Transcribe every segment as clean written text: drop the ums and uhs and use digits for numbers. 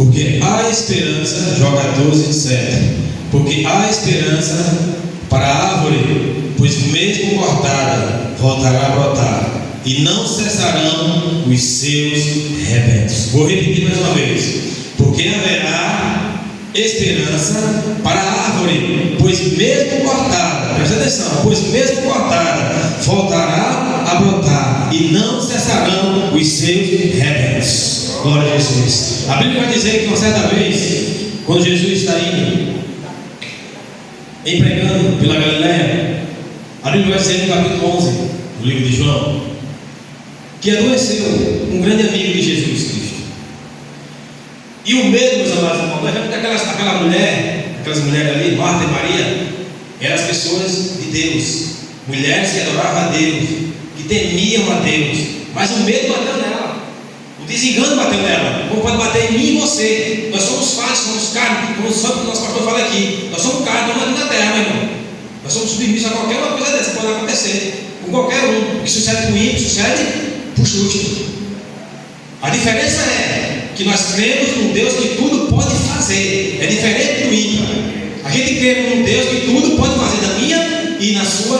Porque há esperança, joga 12:7. Porque há esperança para a árvore, pois mesmo cortada, voltará a brotar, e não cessarão os seus rebentos. Vou repetir mais uma vez. Porque haverá esperança para a árvore, pois mesmo cortada, presta atenção, pois mesmo cortada, voltará a brotar, e não cessarão os seus rebentos. Glória a Jesus. A Bíblia vai dizer que uma certa vez, quando Jesus está indo, empregando pela Galileia, a Bíblia vai dizer no capítulo 11 do livro de João, que adoeceu um grande amigo de Jesus Cristo. E o medo, meus amados irmãos, nós vemos que aquelas mulheres ali, Marta e Maria, eram as pessoas de Deus, mulheres que adoravam a Deus, que temiam a Deus, mas o medo bateu nela, o desengano bateu nela, como pode bater em mim e você. Nós somos falhos, somos carne, como o nosso pastor fala aqui, nós somos carne, estamos aqui na terra, meu irmão. Nós somos submissos a qualquer uma coisa dessa, pode acontecer com qualquer um. O que sucede com o ímpio, sucede por justo. A diferença é que nós cremos num Deus que tudo pode fazer. É diferente do ímpio. A gente crê num Deus que tudo pode fazer na minha e na sua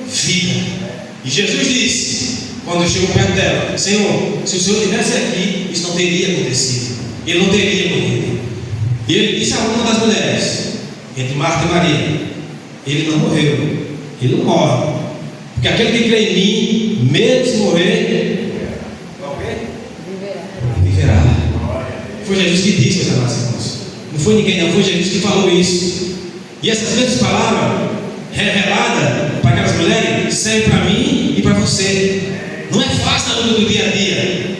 vida. E Jesus disse, quando chegou perto dela: Senhor, se o Senhor estivesse aqui, isso não teria acontecido, ele não teria morrido. E ele disse a uma das mulheres, entre Marta e Maria: ele não morreu, ele não morre, porque aquele que crê em mim, mesmo se morrer, viverá. Foi Jesus que disse, meus amados irmãos. Não foi ninguém, não, foi Jesus que falou isso. E essas mesmas palavras reveladas para aquelas mulheres servem para mim e para você. Não é fácil na luta do dia a dia,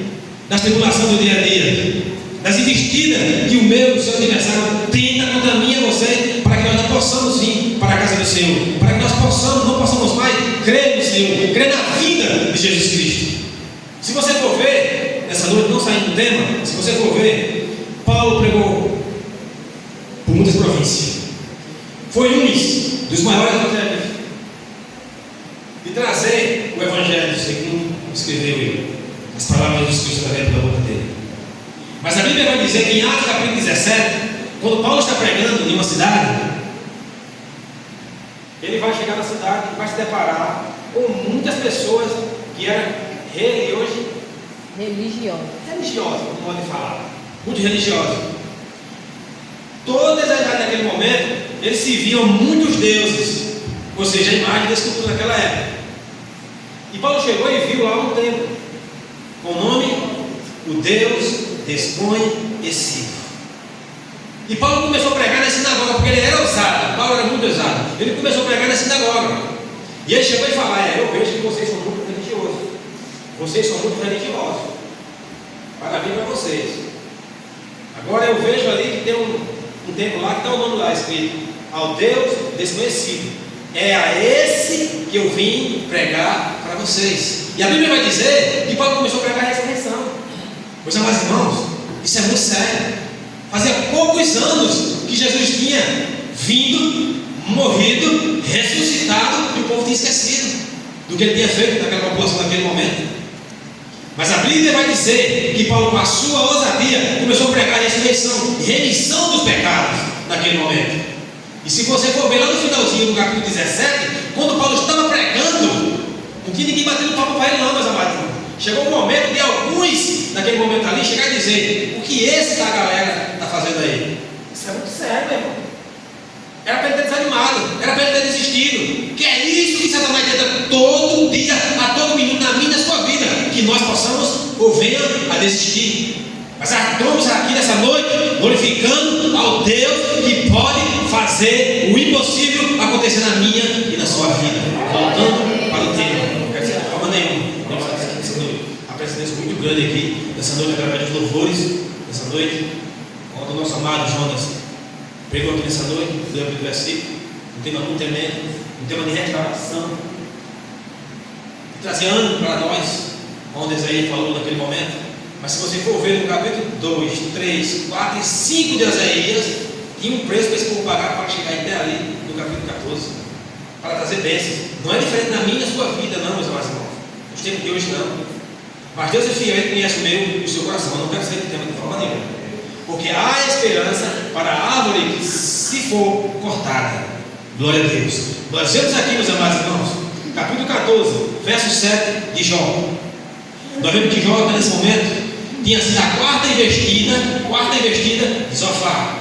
nas tribulações do dia a dia, das investidas que o meu e o seu adversário tenta contra mim e você, para que nós não possamos vir para a casa do Senhor, para que nós não possamos mais crer no Senhor, crer na vida de Jesus Cristo. Se você for ver, nessa noite, não saindo do tema, se você for ver, Paulo pregou por muitas províncias, foi um dos maiores evangelhos, de trazer o evangelho segundo escreveu ele, as palavras de Jesus Cristo da boca dele. Mas a Bíblia vai dizer que em Atos capítulo 17, quando Paulo está pregando em uma cidade, ele vai chegar na cidade e vai se deparar com muitas pessoas que eram religiosas, como pode falar, muito religiosas. Todas as naquele momento, eles se viam muitos deuses, ou seja, a imagem da escultura naquela época. E Paulo chegou e viu lá um templo, com o nome, o Deus Desconhecido. E Paulo começou a pregar na sinagoga, porque ele era ousado. Paulo era muito ousado. Ele começou a pregar na sinagoga. E ele chegou e falou: eu vejo que vocês são muito religiosos. Vocês são muito religiosos. Parabéns para vocês. Agora eu vejo ali que tem um templo lá que está o nome lá escrito: ao Deus Desconhecido. É a esse que eu vim pregar para vocês. E a Bíblia vai dizer que Paulo começou a pregar a ressurreição. Meus amados irmãos, isso é muito sério. Fazia poucos anos que Jesus tinha vindo, morrido, ressuscitado, e o povo tinha esquecido do que ele tinha feito naquela população naquele momento. Mas a Bíblia vai dizer que Paulo, com a sua ousadia, começou a pregar a ressurreição e remissão dos pecados naquele momento. E se você for ver lá no finalzinho do capítulo 17, quando Paulo estava pregando, não tinha ninguém batendo papo para ele não, meus amados irmãos. Chegou o momento de alguns, naquele momento ali, chegar e dizer: o que esse da galera está fazendo aí? Isso é muito sério, meu irmão. Era para ele ter desanimado, era para ele ter desistido. Que é isso que Satanás tenta todo dia, a todo minuto, na minha e na sua vida, que nós possamos ou venha a desistir. Mas estamos aqui nessa noite glorificando ao Deus que pode fazer o impossível acontecer na minha e na sua vida. Voltando para o tema, não quero dizer de forma nenhuma. A presidência muito grande aqui, nessa noite, através dos louvores, nessa noite, onde o nosso amado Jonas pregou aqui nessa noite, deu aquele versículo, um tema muito tremendo, um tema de restauração, trazendo para nós, onde Isaías falou naquele momento. Mas se você for ver no capítulo 2, 3, 4 e 5 de Isaías, tinha um preço para esse povo pagar para chegar até ali, no capítulo 14, para trazer bênçãos. Não é diferente na minha e na sua vida, não, meus amados irmãos. Nos tempos de hoje, não. Mas Deus é fiel, Ele conhece o meu e o seu coração. Eu não quero sair do tema de forma nenhuma. porque há esperança para a árvore que se for cortada. Glória a Deus. Nós vemos aqui, meus amados irmãos, capítulo 14, verso 7 de Jó. Nós vemos que Jó está nesse momento, tinha sido a quarta investida de Zofar.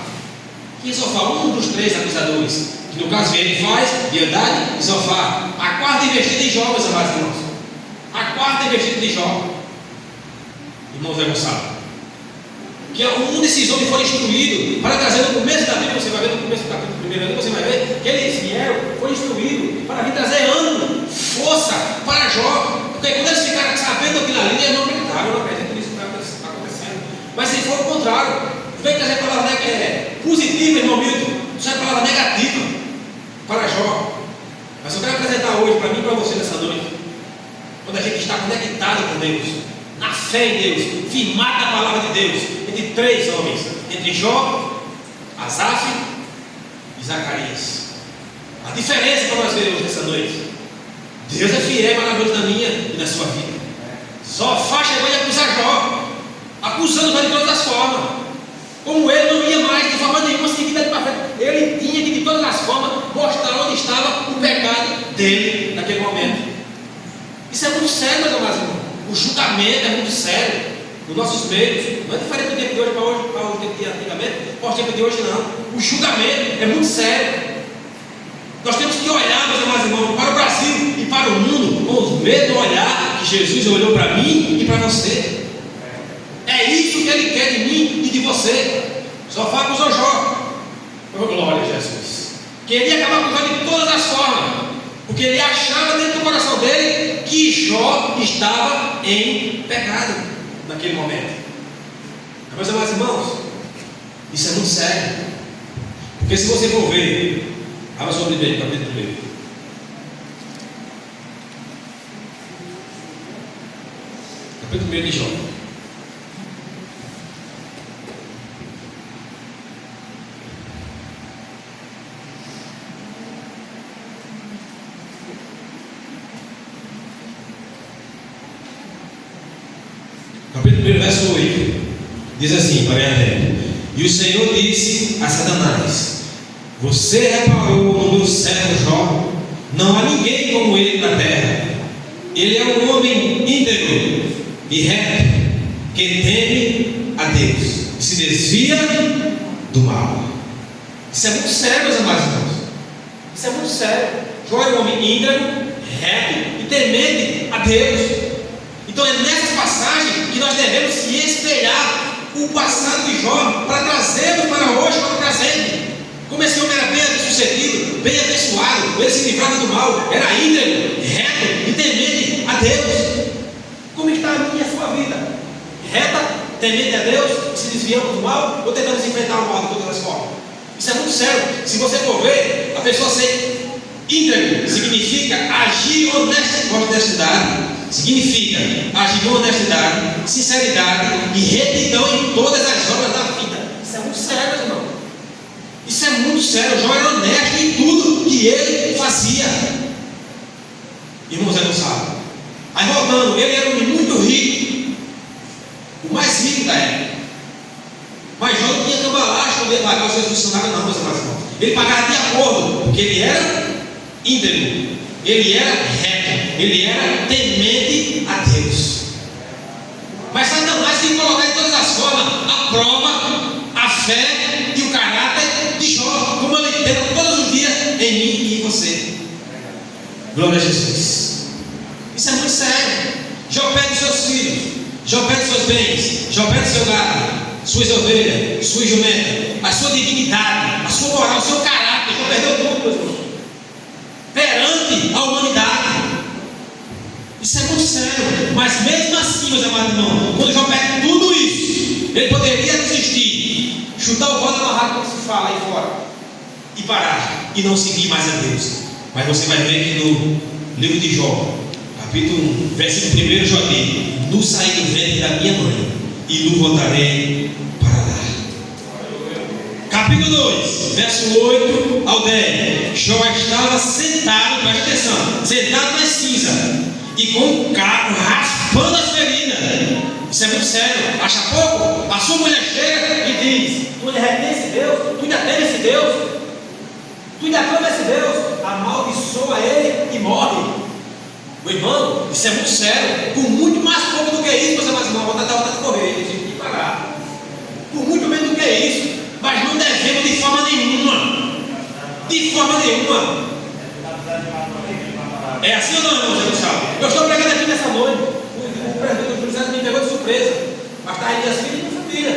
Quem é Zofar? Um dos três acusadores, que no caso ele faz Bildade e Zofar. A quarta investida de Jó, meus amados irmãos. A quarta investida de Jó. Irmãos Zé Gonçalo, que um desses homens foi instruído para trazer no começo da Bíblia, você vai ver no começo do capítulo 1, você vai ver que eles vieram, foi instruído para vir trazer ânimo, força para Jó, porque quando eles ficaram sabendo aquilo ali, eles não acreditaram. Eu não acredito nisso que está acontecendo, mas se for o contrário, vem trazer a palavra positiva, irmão Milton, não é a palavra negativa para Jó. Mas eu quero apresentar hoje para mim e para você nessa noite, quando a gente está conectado com Deus, na fé em Deus, firmado na palavra de Deus, entre três homens, entre Jó, Asaf e Zacarias. A diferença para nós vermos nessa noite: Deus é fiel e maravilhoso na minha e na sua vida. Zofar chegou a acusar Jó, acusando ele de todas as formas, como ele não ia mais de forma nenhuma seguir dali para frente. Ele tinha que de todas as formas mostrar onde estava o pecado dele naquele momento. Isso é muito sério, meus amados irmãos. O julgamento é muito sério nos nossos meios. Não é diferente do tempo de hoje para o tempo de antigamente, para o tempo de hoje não. O julgamento é muito sério. Nós temos que olhar, meus amados irmãos, para o Brasil e para o mundo com o mesmo olhar que Jesus olhou para mim e para você. É isso que Ele quer de mim e de você. Zofar acusou Jó. Oh, glória a Jesus. Queria acabar com Jó de todas as formas, porque ele achava dentro do coração dele que Jó estava em pecado naquele momento. Meus amados irmãos, isso é muito sério, porque se você for ver, abra sua Bíblia, capítulo 1. Capítulo 1 de Jó. Capítulo 1, verso 8, diz assim, para ele: e o Senhor disse a Satanás: você reparou no meu servo Jó? Não há ninguém como ele na terra. Ele é um homem íntegro e reto, que teme a Deus e se desvia do mal. Isso é muito sério, meus amados irmãos. Isso é muito sério. Jó é um homem íntegro, reto e temente a Deus. Então é nessas passagens que nós devemos se espelhar o passado de Jó para trazermos para hoje, para o presente. Como esse homem era bem sucedido, bem abençoado, ele se livrava do mal, era íntegro, reto e temente a Deus. Como está a minha e a sua vida? Reta, temente a Deus, se desviando do mal ou tentamos enfrentar o mal de todas as formas? Isso é muito sério. Se você for ver, a pessoa ser íntegro significa agir com honestidade. Significa agir com honestidade, sinceridade e retidão em todas as obras da vida. Isso é muito sério, meu irmão. Isso é muito sério. Jó era honesto em tudo que ele fazia. Irmãos, não sabe. Aí voltando, ele era um homem muito rico, o mais rico da época. Mas Jó não tinha cambalacho para poder pagar os seus funcionários, não, meus irmãos. Ele pagava de acordo, porque ele era íntegro, ele era reto, ele era temente a Deus. Mas Satanás tem que colocar de todas as formas a prova, a fé e o caráter de Jó, como ele tem todos os dias em mim e em você. Glória a Jesus. Isso é muito sério. Jó perde seus filhos, Jó perde seus bens, Jó perde seu gado, suas ovelhas, sua jumenta, a sua dignidade, a sua moral, o seu caráter. Jó perdeu tudo, meus irmãos, perante a humanidade. Isso é muito sério. Mas mesmo assim, meus amados irmãos, quando Jó perde tudo isso, ele poderia desistir, chutar o pau da barraca, como se fala aí fora, e parar, e não seguir mais a Deus. Mas você vai ver que no livro de Jó, capítulo 1, versículo 1, Jó diz: no saí do ventre da minha mãe, e no voltarei para lá. Capítulo 2, verso 8 ao 10. Jó estava sentado, presta atenção, sentado na cinza, e com o cabo raspando as feridas, Isso é muito sério. Acha pouco? A sua mulher chega e diz: tu ainda retém esse Deus? Tu ainda tem esse Deus? Tu ainda clama esse Deus? Amaldiçoa ele e morre. Meu irmão, isso é muito sério. Por muito mais pouco do que isso, você vai dizer: não, vou dar vontade de correr, a gente tem que parar. Por muito menos do que isso, mas não devemos de forma nenhuma. De forma nenhuma. É assim ou não, irmão Jesus Salve? Eu estou pregando aqui nessa noite. O presidente do José me pegou de surpresa. Mas está aí minhas filhas e minha família.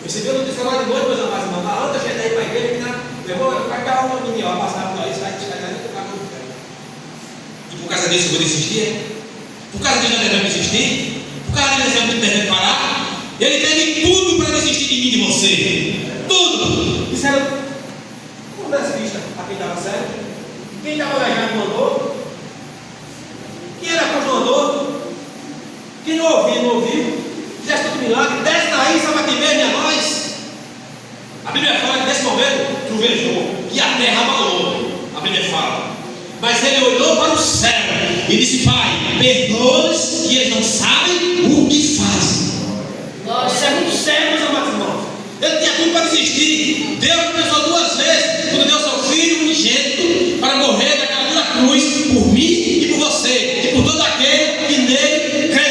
Recebeu a notícia agora de noite, meus amados irmãos. Na outra cheguei aí para a igreja, que na levou para cá uma menina, ó, passava por aí, sai de chegar e tocar no pé. E por causa disso eu vou desistir? Por causa disso eu não devemos desistir? Por causa disso eu não devemos parar? Ele teve tudo para desistir de mim e de você. Tudo. Disseram, como desse vista a quem estava certo? Quem estava viajando mandou? Quem era continuador? Quem não ouviu, não ouviu. Fizesse todo milagre. Desce daí, sabe aqui mesmo, a nós. A Bíblia fala que nesse momento trovejou, que a terra abalou. A Bíblia fala. Mas ele olhou para o céu e disse: Pai, perdoa-os, que eles não sabem o que fazem. Isso é muito sério, meus amados irmãos. Ele tinha tudo para desistir. Deus pensou duas vezes quando deu seu filho unigênito para morrer naquela dura cruz por mim e por você e por todo aquele que nele crê.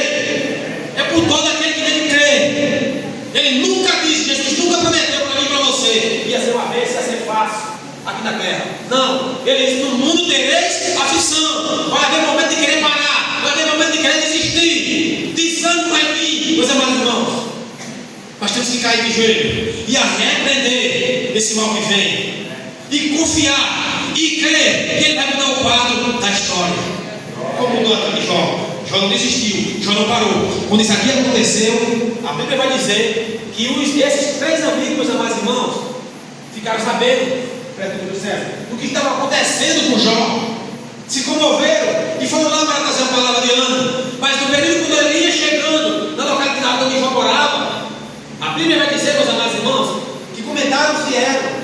É por todo aquele que nele crê. Ele nunca disse, Jesus nunca prometeu para mim e para você ia ser uma vez, ia ser fácil aqui na terra. Não, ele disse: no mundo tereis aflição. Vai haver momento de querer parar, vai haver momento de querer desistir. Desânimo vai vir, meus amados irmãos. Mas temos que cair de joelho e arrepender desse mal que vem, e confiar e crer que ele vai mudar o quadro da história. Como mudou a de Jó? Jó não desistiu, Jó não parou. Quando isso aqui aconteceu, a Bíblia vai dizer que esses três amigos, meus amados irmãos, ficaram sabendo do que estava acontecendo com Jó, se comoveram e foram lá para trazer a palavra de ânimo. Mas no período quando ele ia chegando na localidade onde Jó morava, a Bíblia vai dizer, meus amados irmãos, que comentários vieram.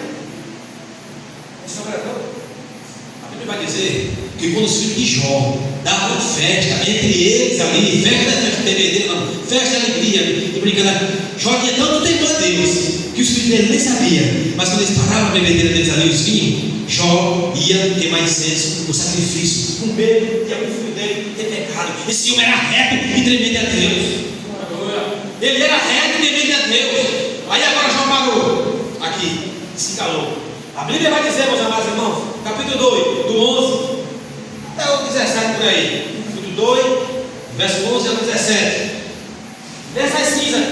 A Bíblia vai dizer que quando os filhos de Jó davam festa entre eles ali, festa de bebedeira, não, festa de alegria e brincadeira, Jó tinha tanto temor a Deus que os filhos dele nem sabiam. Mas quando eles paravam a bebedeira deles ali, os vinhos, Jó ia ter mais senso no sacrifício, com medo de algum filho dele ter pecado. Esse homem era reto e temente a Deus. Ele era reto e temente a Deus. Aí agora Jó parou aqui, se calou. A Bíblia vai dizer, meus amados irmãos, capítulo 2, do 11 até o 17 por aí. Capítulo 2, verso 11 ao 17. Dessas cinzas,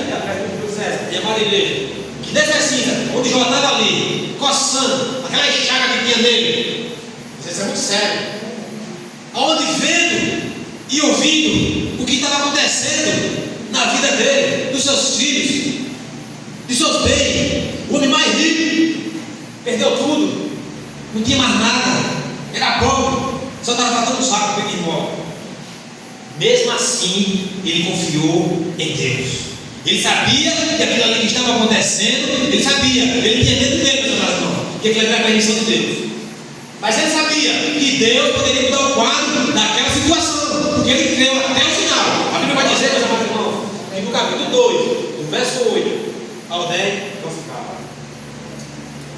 e a igreja, que dessas cinzas, onde Jó estava ali, coçando aquela chaga que tinha nele, isso é muito sério. Onde vendo e ouvindo o que estava acontecendo na vida dele, dos seus filhos, de seus bens, o homem mais rico, perdeu tudo, não tinha mais nada, era pobre, só estava faltando um saco para pedir embora. Mesmo assim, ele confiou em Deus. Ele sabia que aquilo ali que estava acontecendo, ele sabia, ele tinha medo dele, meus irmãos, que aquilo era a permissão de Deus. Mas ele sabia que Deus poderia mudar o quadro daquela situação, porque ele creu até o final. A Bíblia vai dizer, meus irmãos, que no capítulo 2, do verso 8 ao 10, não ficava.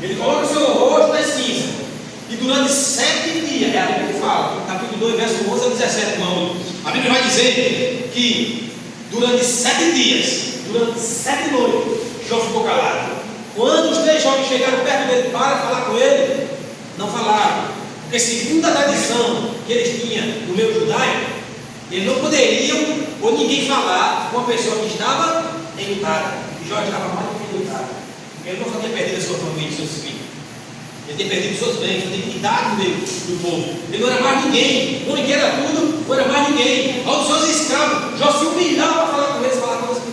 Ele coloca o seu rosto nas cinzas, e durante 7 dias, é a Bíblia que fala, capítulo 2, verso 11 ao 17, irmão. A Bíblia vai dizer que durante 7 dias, durante 7 noites, Jó ficou calado. Quando os 3 jovens chegaram perto dele para falar com ele, não falaram, porque segundo a tradição que eles tinham no meio judaico, eles não poderiam ou ninguém falar com uma pessoa que estava enlutada. E Jó estava mais do que enlutado. Ele não só tinha perdido a sua família e seus filhos, ele tinha perdido seus bens, sua dignidade no meio do povo. Ele não era mais ninguém. O homem que era tudo, não era mais ninguém. Aos seus escravos, Jó se humilhava para falar com eles, falar com eles.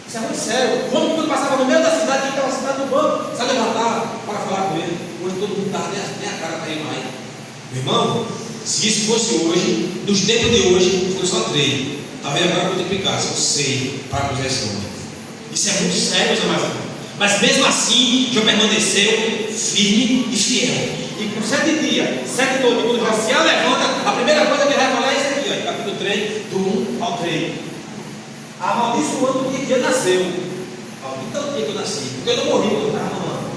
Isso é muito sério. O homem, quando passava no meio da cidade, quem estava sentado no banco, se levantava para falar com ele. Hoje todo mundo dava nem a cara para ir mais. Meu irmão, se isso fosse hoje, nos tempos de hoje, foi só 3. Talvez agora multiplicar, são 6 para cruzar esse nome. Isso é muito sério, meus amados. Mas mesmo assim, Jó permaneceu firme e fiel. E por 7 dias, 7 noites, quando Jó se levanta, a primeira coisa que ele vai falar é isso aqui, ó, capítulo 3, do 1 ao 3. amaldiçoando o dia que ele nasceu. Então o dia que eu nasci, porque eu não morri quando eu estava mamando.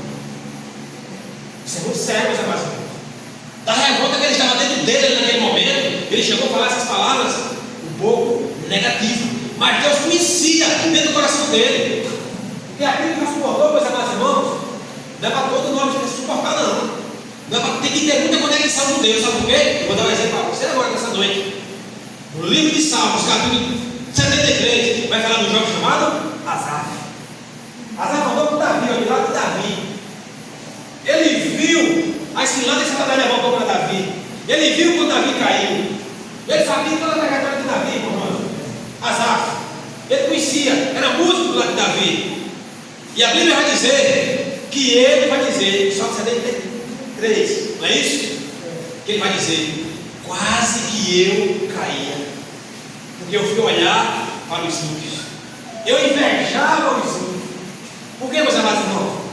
Isso é muito sério, meus amados irmãos. Da revolta que ele estava dentro dele naquele momento, ele chegou a falar essas palavras um pouco negativas, mas Deus conhecia dentro do coração dele. E aquilo que não suportou, meus amados irmãos, não é para todo nós que suportar, não. Não é para ter que ter muita conexão com Deus, sabe por quê? Eu vou dar um exemplo para você agora nessa noite. No livro de Salmos, capítulo 73, vai falar do jovem chamado Asaf. Asaf andou com Davi, ao lado de Davi. Ele viu as ciladas que Satanás levantou para Davi. Ele viu quando Davi caiu. Ele sabia toda a trajetória de Davi, irmão. Asaf. Ele conhecia, era músico do lado de Davi. E a Bíblia vai dizer que ele vai dizer, Salmo 73, não é isso? Que ele vai dizer, quase que eu caía, porque eu fui olhar para os ímpios, eu invejava os ímpios. Por que, meus amados irmãos?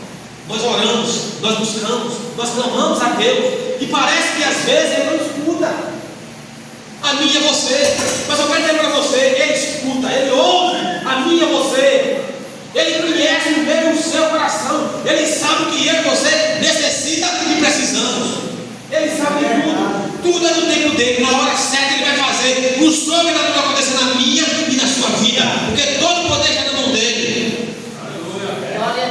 Nós oramos, nós buscamos, nós clamamos a Deus, e parece que às vezes Ele não escuta. A mim e a você, mas eu quero dizer para você, Ele escuta, Ele ouve a mim e a você. Ele conhece o meu e o seu coração. Ele sabe o que eu e você necessita e precisamos. Ele sabe tudo. Tudo é no tempo dele. Na hora certa Ele vai fazer o sobrenatural acontecer na minha e na sua vida. Porque todo o poder está na mão dele.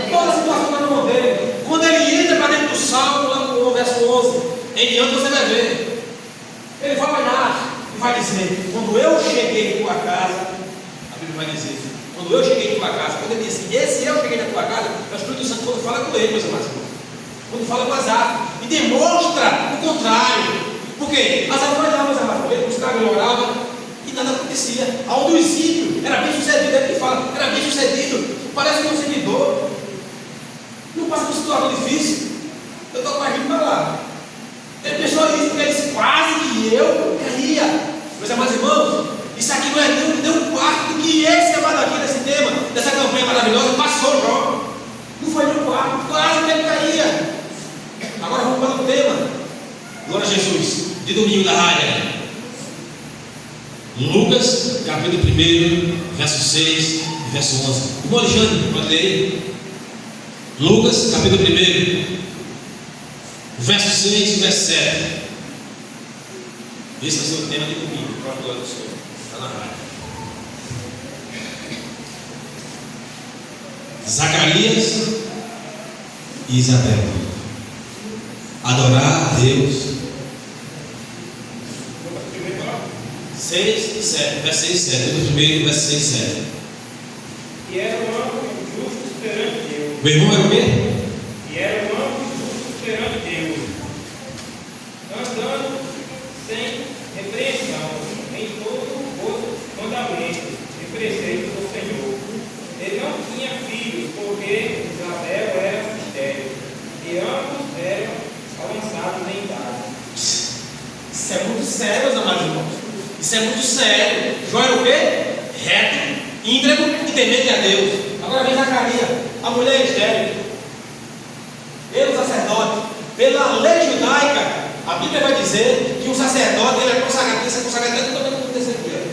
Toda a situação está na mão dele. Quando Ele entra para dentro do Salmo, lá no verso 11, em diante você vai ver. Ele vai olhar e vai dizer, quando eu cheguei em tua casa, a Bíblia vai dizer, quando eu cheguei em tua casa, quando ele disse, esse eu cheguei na tua casa, o Espírito Santo quando fala com ele, meus amados irmãos, quando fala com Asaf, e demonstra o contrário. Por quê? Asaf não olhava, meus amados, ele buscava, ele orava, e nada acontecia. Ao dos ímpios, era bem sucedido, ele que fala, era bem sucedido, parece que é um seguidor, não passa por situação difícil, eu estou partindo para lá. Ele pensou isso, porque ele disse, quase que eu caía. Meus amados irmãos, isso aqui não é nem um quarto do que esse amado aqui nesse tema, dessa campanha maravilhosa, passou Jó. Não foi nem um quarto, quase que ele caía. Agora vamos para o tema. Glória a Jesus, de domingo da rádio. Lucas, capítulo 1, verso 6 e verso 11. Irmão Alexandre, pode ler? Lucas, capítulo 1, verso 6 e verso 7. Esse vai ser o tema de domingo, para a glória do Senhor. Está na rádio. Zacarias e Isabel. Adorar a Deus. 6 e 7. Verso 6 e 7. Do primeiro, verso 6 e 7. E era um anjo justo perante Deus. Meu irmão era o quê? E era um anjo justo perante Deus, andando sem repreensão em todos os mandamentos e preceitos do Senhor. Ele não tinha filhos, porque Isabel era estéril, e ambos eram avançados em idade. Isso é muito sério, meus amados irmãos. Isso é muito sério. Jó era o quê? Reto, íntegro e temente a Deus. Agora vem Zacarias, a mulher estéril. Ele, o sacerdote, pela lei judaica, a Bíblia vai dizer que o sacerdote ele é consagrado, tem que ser consagrado até todo mundo acontecer com ele.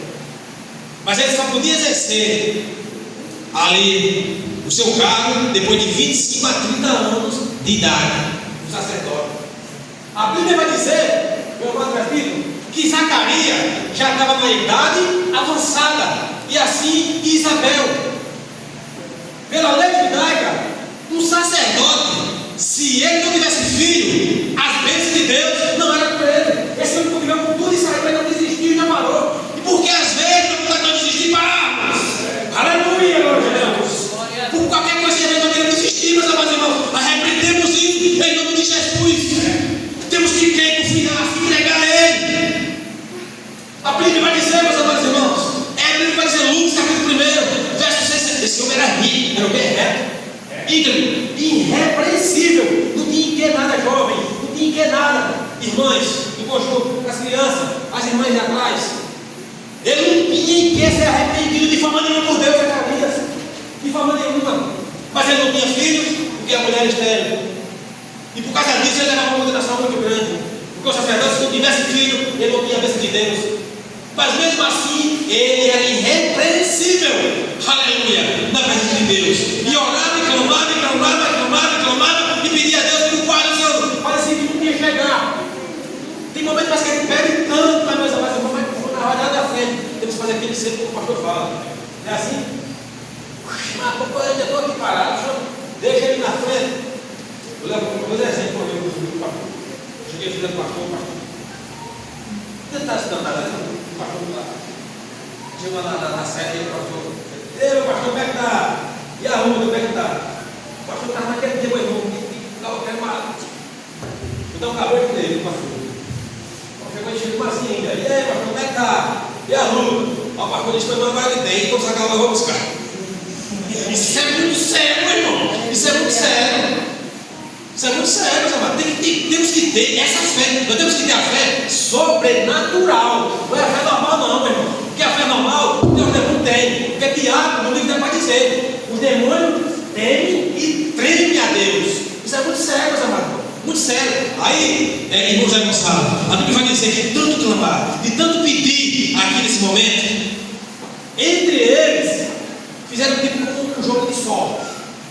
Mas ele só podia exercer ali o seu cargo depois de 25 a 30 anos de idade, o sacerdote. A Bíblia vai dizer, meu amado prefeito, que Zacarias já estava na idade avançada, e assim Isabel. Pela lei judaica, um sacerdote, se ele não tivesse filho, as bênçãos de Deus não eram para ele. Esse homem conviveu com tudo isso aí, mas não desistiu e não parou. E porque às vezes não desistir, paramos. Aleluia, glória a Deus. Por qualquer coisa que a gente não queira desistir, meus amados irmãos, arrependemos isso em nome de Jesus. Temos que crer, confiar, se entregar a Ele. A Bíblia vai dizer, meus amados irmãos, a Bíblia vai dizer, Lucas capítulo 1, verso 6, esse homem era rico, era o que? Reto, íntegro, irrepreensível, não tinha em que nada jovem, não tinha em que nada. Irmãs, em conjunto, as crianças, as irmãs de atrás, ele não tinha em que ser arrependido de forma nenhuma por Deus, Zacarias, de forma nenhuma. Mas ele não tinha filhos, porque a mulher era estéril. E por causa disso ele levava uma condenação muito grande. Porque o sacerdote, se não tivesse filho, ele não tinha a bênção de Deus. Mas mesmo assim, ele era irrepreensível, aleluia, na presença de Deus. E orava, e clamava, e clamava, e clamava, e clamava, e pedia a Deus por vários anos. Parecia que não ia chegar. Tem momentos que ele pede tanto, mas meus amados, vou na rodada da frente. Temos que fazer aquele sempre como o pastor fala. É assim? Mas eu ainda estou aqui parado, deixa ele na frente. Eu levo como exemplo quando eu fui para o pastor. Cheguei a do pastor, o pastor. Tentar se dançar, o pastor lá. Chegou na sede e o pastor. Ei, pastor, como é que está? E a rua, como é que está? O pastor estava naquele dia, meu irmão, que estava querendo mal. Então acabou de ler, o pastor. Chegou e chegou assim ainda. E aí, pastor, como é que está? E a rua? O pastor disse para mim, agora ele tem, então sacar lá, eu vou buscar. Isso é muito sério, meu irmão. Isso é muito sério. Isso é muito sério, meus amados. Temos que ter essa fé. Nós temos que ter a fé sobrenatural. Não é a fé normal, não, meu irmão. Porque a fé normal, Deus não tem. Porque Tiago, no livro para dizer: os demônios temem e tremem a Deus. Isso é muito sério, meus amados. Muito sério. Aí, irmãos Zé Gonçalo, a Bíblia vai dizer que de tanto clamar, de tanto pedir aqui nesse momento, entre eles, fizeram tipo como um jogo de sorte.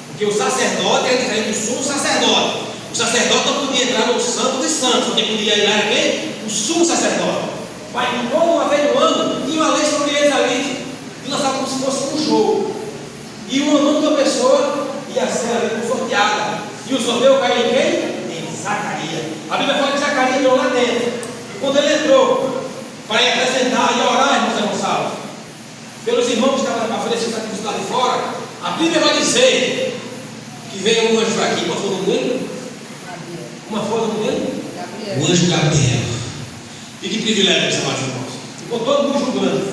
Porque o sacerdote era diferente do sumo sacerdote. O sacerdote não podia entrar no santo dos santos. Quem podia ir lá era quem? O sumo sacerdote. Mas toda uma vez no ano, tinha uma lei sobre eles ali, e lançava como se fosse um jogo. E o nome da pessoa ia ser ali sorteada. E o sorteio caiu em quem? Em Zacarias. A Bíblia fala que Zacarias entrou lá dentro. E quando ele entrou, para ir apresentar e orar, irmãos Zé Gonçalo, pelos irmãos que estavam para oferecer sacrifício lá de fora, a Bíblia vai dizer que veio um anjo aqui, uma forma dele? Uma forma dele? O anjo Gabriel. E que privilégio, meus amados irmãos. Ficou todo mundo julgando.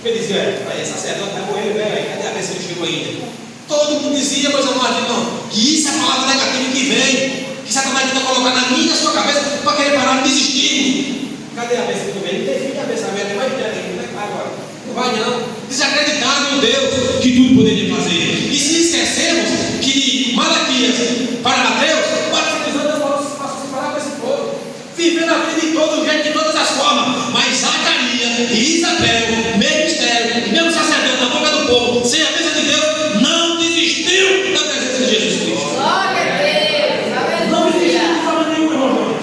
Porque dizia, aí sacerdote está com ele, velho, cadê a vez que ele chegou ainda? Todo mundo dizia, meus amados irmãos, que isso é a palavra negativa que vem, que Satanás tenta colocar na minha e na sua cabeça para querer parar de desistir. Cadê a vez que ele veio? Ele tem filho, a vez que ele vai ter ainda, né? Agora. Não vai não. Desacreditaram em Deus que tudo poderia fazer. E se esquecemos que Malaquias para Mateus, para Deus faça se parar com esse povo, vivendo a vida de todo jeito, de todas as formas. Mas Zacarias e Isabel, mesmo mistério, mesmo sacerdote na boca do povo, sem a bênção de Deus, não desistiu da presença de Jesus Cristo. Glória a Deus. Não desistiu de forma nenhuma, irmão.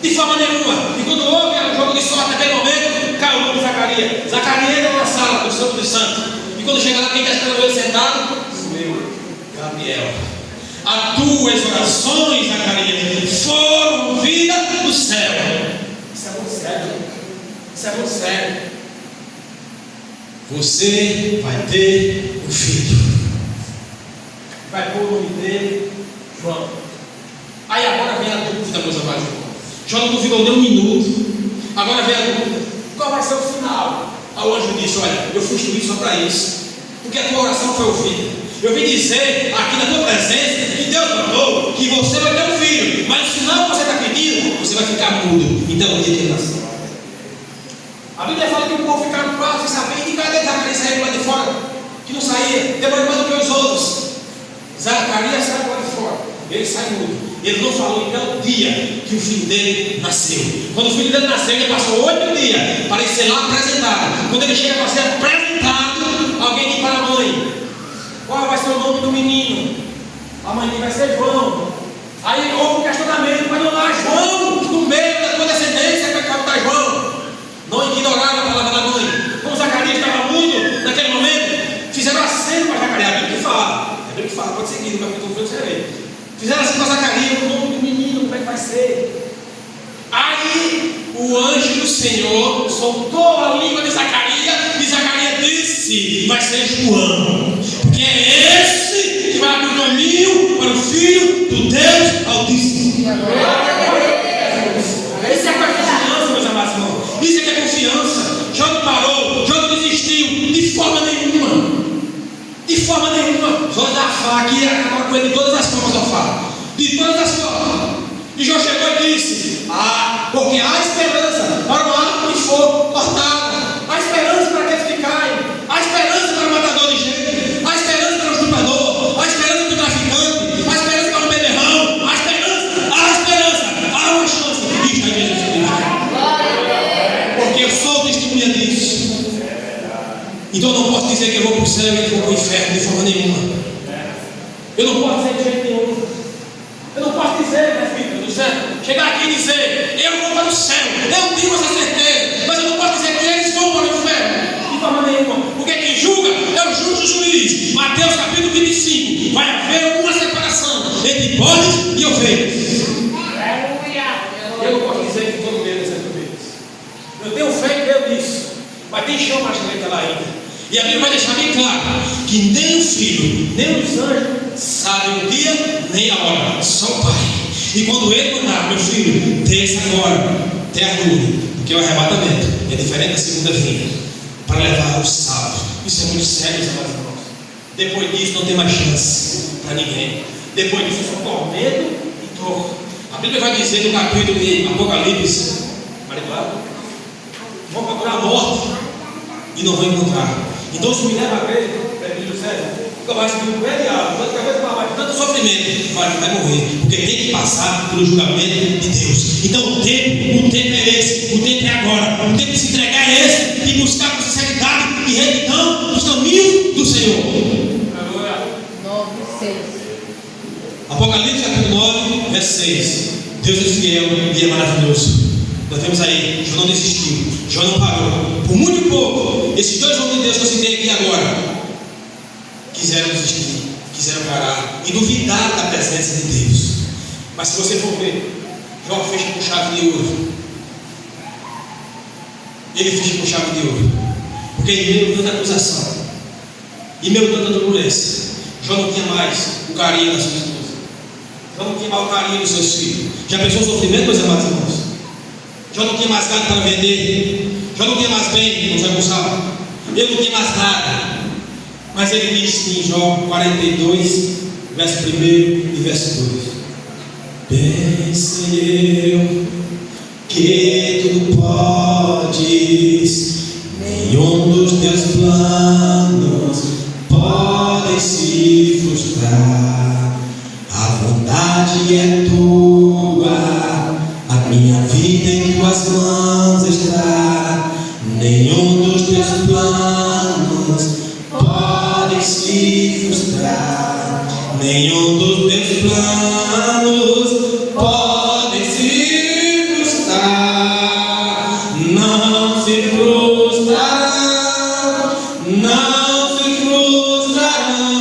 De forma nenhuma. E quando houve o jogo de sorte naquele momento, caiu o nome de Zacarias. Zacarias entra na sala do Santo dos Santos. E quando chega lá, quem está esperando ele sentado? Gabriel. As tuas orações, Zacarias, foram ouvidas do céu. Isso é muito sério. Isso é muito sério. Você vai ter um filho. Vai pôr o nome dele, João. Aí agora vem a dúvida, meus amados irmãos. João não duvidou nem um minuto. Agora vem a dúvida: qual vai ser o final? Aí o anjo disse: olha, eu fui instruído só para isso, porque a tua oração foi ouvida. Eu vim dizer aqui na tua presença que Deus mandou que você vai ter um filho, mas o sinal que você está pedindo, você vai ficar mudo. Então o dia que ele nasceu. A Bíblia fala que o povo ficava no quarto sem saber, e cadê Zacarias saiu lá de fora? Que não saía, demorou mais do que os outros. Zacarias sai lá de fora, ele sai mudo. Ele não falou então o dia que o filho dele nasceu. Quando o filho dele nasceu, ele passou 8 dias para ele ser lá apresentado. Quando ele chega para ser apresentado, alguém diz para a mãe: qual vai ser o nome do menino? A mãe diz: vai ser João. Aí houve um questionamento: mas não dá João no meio da tua descendência, vai captar João. Não ignoraram a palavra da mãe. Como Zacarias estava mudo naquele momento, fizeram aceno para Zacarias. A Bíblia que fala. A Bíblia que fala, pode seguir no capítulo 2, você vê. Fizeram assim para Zacarias: o nome do menino, como é que vai ser? Aí o anjo do Senhor soltou a língua de Zacarias, e Zacarias disse: vai ser João, porque é esse que vai abrir o caminho para o Filho do Deus Altíssimo. Isso é confiança, meus amados irmãos. Isso é que é confiança. Jó não parou, Jó não desistiu de forma nenhuma. De forma nenhuma. Josafá, que acabava com ele de todas as formas, Josafá. De todas as formas. E Jó chegou e disse: porque há esperança para o arco de fogo cortado. Há esperança para aqueles que caem. Há esperança para o matador de gente. Há esperança para o estuprador. Há esperança para o traficante. Há esperança para o beberrão. Há esperança. Há esperança. Há uma chance. Isso é Jesus Cristo. Porque eu sou testemunha dizer que eu vou para o céu e ele for para o inferno de forma nenhuma. Eu não posso dizer de jeito nenhum. Eu não posso dizer, minha filha do céu, chegar aqui e dizer, eu vou para o céu. Eu tenho essa certeza, mas eu não posso dizer que eles vão para o inferno de forma nenhuma. Porque quem julga é o justo juiz. Mateus capítulo 25. Vai haver uma separação entre bodes e ovelhas. Eu não posso dizer que todo medo é certo deles. Eu tenho fé em Deus nisso. Mas tem chão mais direita lá ainda. E a Bíblia vai deixar bem claro que nem o Filho, nem os anjos sabem o dia nem a hora, só o Pai. E quando Ele mandar, meu filho, desça agora, até a nuvem, porque o arrebatamento é diferente da segunda vinda, para levar os salvos. Isso é muito sério, meus amados irmãos. Depois disso não tem mais chance para ninguém. Depois disso é só tormento e dor. A Bíblia vai dizer no capítulo de Apocalipse, vão procurar a morte e não vão encontrar. Então, se me leva a crer, nunca vai subir um pé de árvore, tanto sofrimento, mas vai morrer, porque tem que passar pelo julgamento de Deus. Então, o tempo é esse, o tempo é agora, o tempo de se entregar é esse, e buscar com sinceridade e retidão os caminhos do Senhor. 9:6. Apocalipse capítulo 9, verso 6. Deus é fiel e é maravilhoso. Nós vemos aí, Jó não desistiu, Jó não parou. Por muito pouco, esses dois homens de Deus que eu citei aqui agora quiseram desistir, quiseram parar e duvidar da presença de Deus. Mas se você for ver, Jó fecha com chave de ouro. Ele fecha com chave de ouro, porque em meio a tanta acusação, em meio a tanta turbulência, Jó não tinha mais o carinho da sua esposa, Jó não tinha mais o carinho dos seus filhos. Já pensou o sofrimento, meus amados irmãos? Jó não tinha mais gado para vender, Jó não tinha mais bem, não já gostava, ele não tinha mais nada. Mas ele diz em Jó 42, verso 1 e verso 2: Bem sei eu que tudo podes, nenhum dos teus planos podem se frustrar. A vontade é tua, a minha vida em tuas mãos está. Nenhum dos teus planos podem se frustrar. Nenhum dos teus planos podem se frustrar. Não se frustrarão, não se frustrarão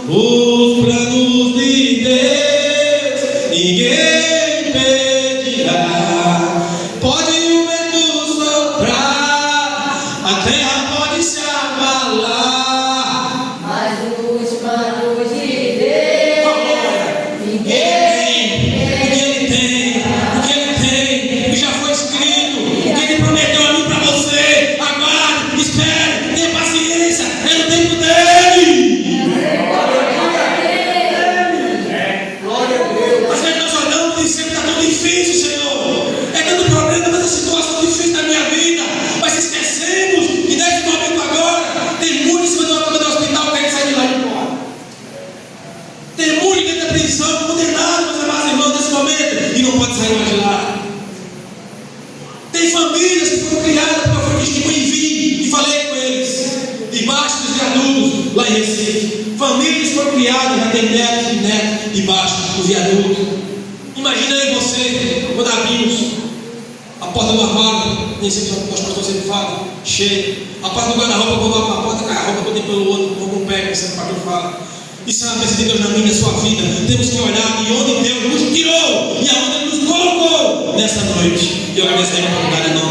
os planos de Deus. Ninguém impedirá. Pode o vento soprar, a terra pode se abalar, Mas os planos de Deus, ninguém o que ele tem, já foi escrito, o que ele prometeu a mim para você. Aguarde, espere, tenha paciência, é no tempo dele. Às vezes nós olhamos e dizemos: está tão difícil, Senhor, é tanto problema, tanta situação difícil na minha vida, mas esquecemos que nesse momento agora tem muito em cima de uma cama do hospital que quer sair de lá de fora. Tem muito dentro da prisão, condenado, meus amados irmãos, nesse momento, e não pode sair mais de lá. Tem famílias que foram criadas, porque eu fui testemunho e vi, e falei com eles, debaixo dos viadutos, lá em Recife. Famílias que foram criadas, já tem netos e netos, debaixo do viaduto. Imagina aí você, quando abrimos a porta do armário, nem sei se o pastor sempre fala, cheio. A porta do guarda-roupa, quando abre a porta, cai a roupa toda pelo outro, como um pé, que sempre o pastor fala. Isso é a presença de Deus na minha e na sua vida. Temos que olhar de onde Deus nos tirou e aonde Ele nos colocou nessa noite. E eu agradeço a oportunidade em nome